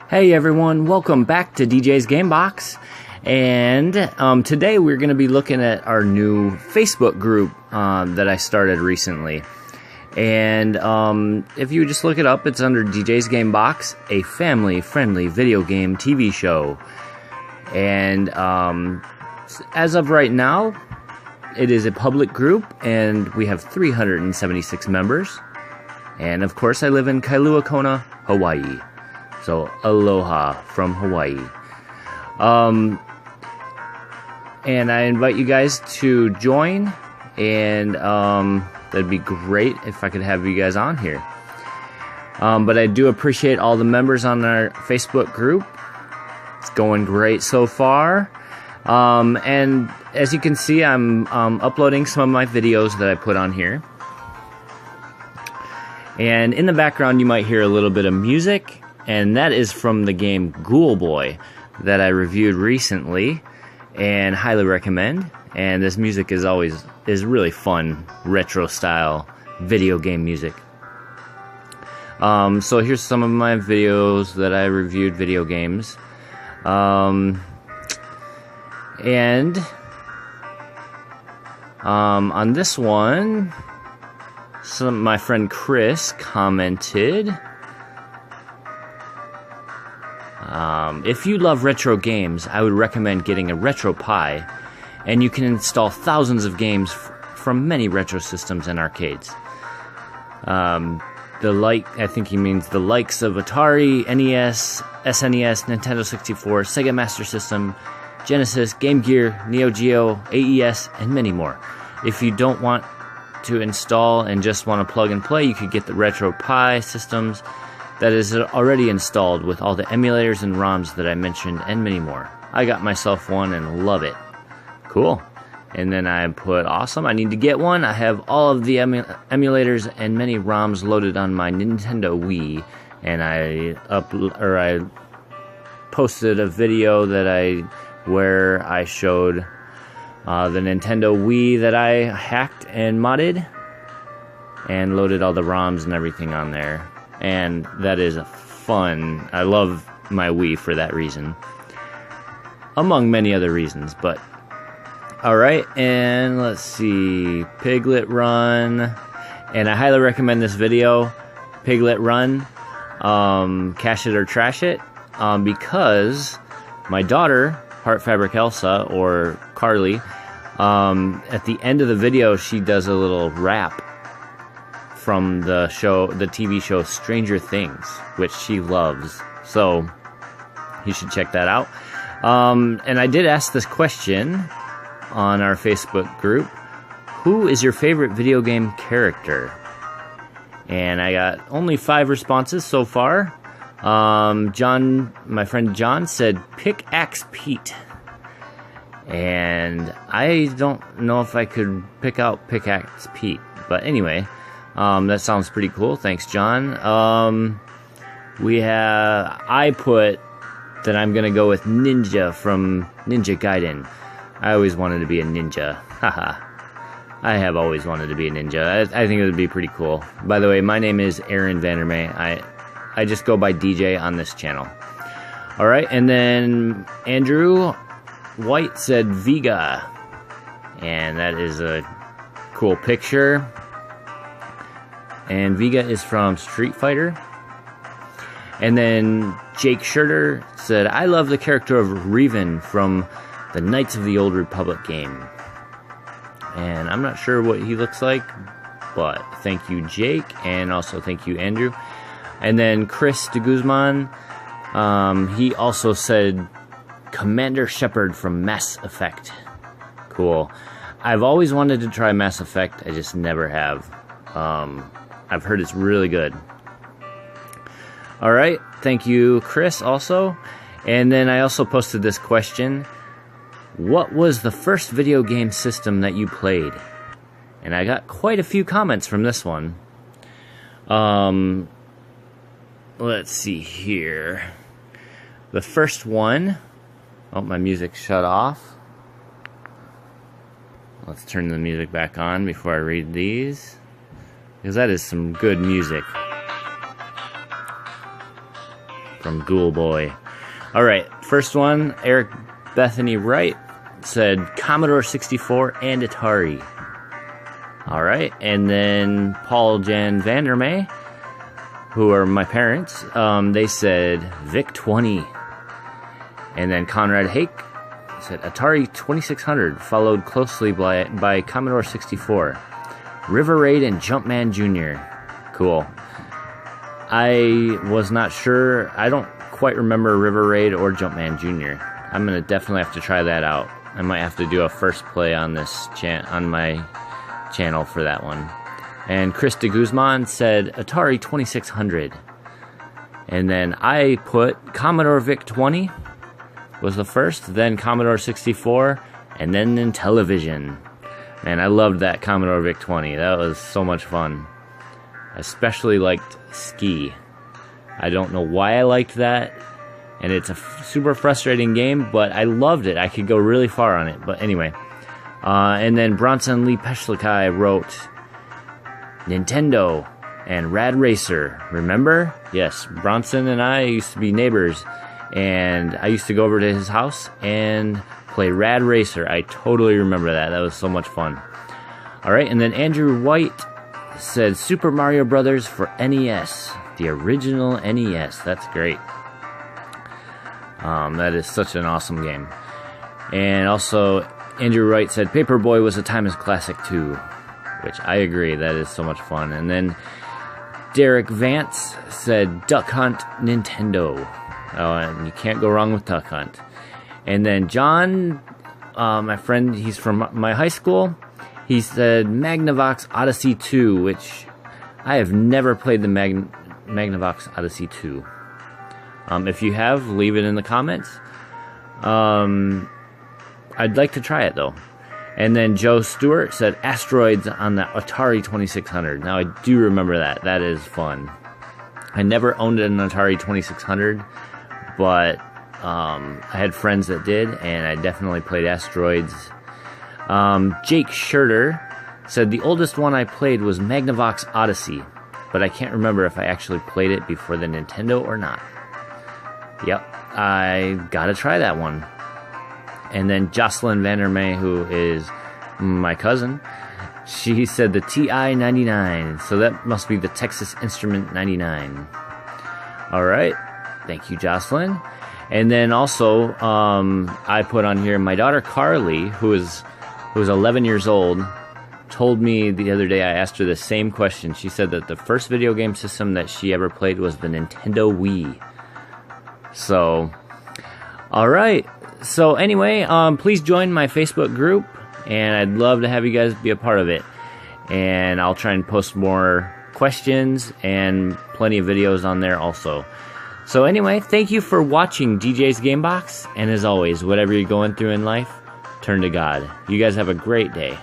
Hey everyone, welcome back to DJ's Gamebox. And today we're going to be looking at our new Facebook group that I started recently. And if you just look it up, it's under DJ's Gamebox, a family-friendly video game TV show. And as of right now, it is a public group, and we have 376 members. And of course, I live in Kailua Kona, Hawaii. So, aloha from Hawaii. And I invite you guys to join, and that'd be great if I could have you guys on here. But I do appreciate all the members on our Facebook group. It's going great so far. And as you can see, I'm uploading some of my videos that I put on here. And in the background, you might hear a little bit of music. And that is from the game Ghoulboy that I reviewed recently and highly recommend. And this music is really fun, retro style video game music. So here's some of my videos that I reviewed video games. And on this one, my friend Chris commented, if you love retro games, I would recommend getting a Retro Pi, and you can install thousands of games from many retro systems and arcades. I think he means the likes of Atari, NES, SNES, Nintendo 64, Sega Master System, Genesis, Game Gear, Neo Geo, AES, and many more. If you don't want to install and just want to plug and play, you could get the Retro Pi systems that is already installed with all the emulators and ROMs that I mentioned and many more. I got myself one and love it. Cool. And then I put, awesome, I need to get one. I have all of the emulators and many ROMs loaded on my Nintendo Wii, and I posted a video where I showed the Nintendo Wii that I hacked and modded and loaded all the ROMs and everything on there. And that is fun. I love my Wii for that reason, among many other reasons. But alright, and let's see, Piglet Run, and I highly recommend this video, Piglet Run, Cash It or Trash It, because my daughter, Heart Fabric Elsa, or Carly, at the end of the video, she does a little rap from the TV show Stranger Things, which she loves. So you should check that out. And I did ask this question on our Facebook group: who is your favorite video game character? And I got only 5 responses so far. John, my friend John, said Pickaxe Pete. And I don't know if I could pick out Pickaxe Pete, but anyway, that sounds pretty cool. Thanks, John. I put that I'm gonna go with Ninja from Ninja Gaiden. I always wanted to be a ninja. Haha. I have always wanted to be a ninja. I think it would be pretty cool. By the way, my name is Aaron Vandermeer. I just go by DJ on this channel. Alright, and then Andrew White said Vega. And that is a cool picture. And Vega is from Street Fighter. And then Jake Schurter said, I love the character of Revan from the Knights of the Old Republic game. And I'm not sure what he looks like, but thank you, Jake, and also thank you, Andrew. And then Chris de Guzman, he also said Commander Shepard from Mass Effect. Cool. I've always wanted to try Mass Effect, I just never have. I've heard it's really good. Alright, thank you, Chris, also. And then I also posted this question: what was the first video game system that you played? And I got quite a few comments from this one. Let's see here. The first one... Oh, my music shut off. Let's turn the music back on before I read these, because that is some good music. from Ghoulboy. All right, first one, Eric Bethany Wright said Commodore 64 and Atari. All right, and then Paul Jan Vandermeer, who are my parents, they said VIC-20. And then Conrad Hake said Atari 2600, followed closely by Commodore 64. River Raid and Jumpman Jr. Cool. I was not sure. I don't quite remember River Raid or Jumpman Jr. I'm going to definitely have to try that out. I might have to do a first play on this on my channel for that one. And Chris de Guzman said Atari 2600. And then I put Commodore VIC-20 was the first, then Commodore 64, and then Intellivision. Man, I loved that Commodore VIC-20. That was so much fun. I especially liked Ski. I don't know why I liked that, and it's a super frustrating game, but I loved it. I could go really far on it, but anyway. And then Bronson Lee Peshlikai wrote Nintendo and Rad Racer. Remember? Yes, Bronson and I used to be neighbors, and I used to go over to his house and play Rad Racer. I totally remember that. That was so much fun. All right, and then Andrew White said Super Mario Brothers for NES, the original NES. That's great. That is such an awesome game. And also, Andrew Wright said Paperboy was a timeless classic too, which I agree. That is so much fun. And then Derek Vance said Duck Hunt Nintendo. Oh, and you can't go wrong with Duck Hunt. And then John, my friend, he's from my high school. He said Magnavox Odyssey 2, which I have never played the Magnavox Odyssey 2. If you have, leave it in the comments. I'd like to try it, though. And then Joe Stewart said Asteroids on the Atari 2600. Now, I do remember that. That is fun. I never owned an Atari 2600, but I had friends that did, and I definitely played Asteroids. Jake Scherter said the oldest one I played was Magnavox Odyssey, but I can't remember if I actually played it before the Nintendo or not. Yep, I gotta try that one. And then Jocelyn Vandermeer, who is my cousin, she said the TI-99, so that must be the Texas Instrument 99. All right, thank you, Jocelyn. And then also, I put on here my daughter Carly, who is 11 years old, told me the other day, I asked her the same question. She said that the first video game system that she ever played was the Nintendo Wii. So, all right. So anyway, please join my Facebook group, and I'd love to have you guys be a part of it. And I'll try and post more questions and plenty of videos on there also. So anyway, thank you for watching DJ's Gamebox, and as always, whatever you're going through in life, turn to God. You guys have a great day.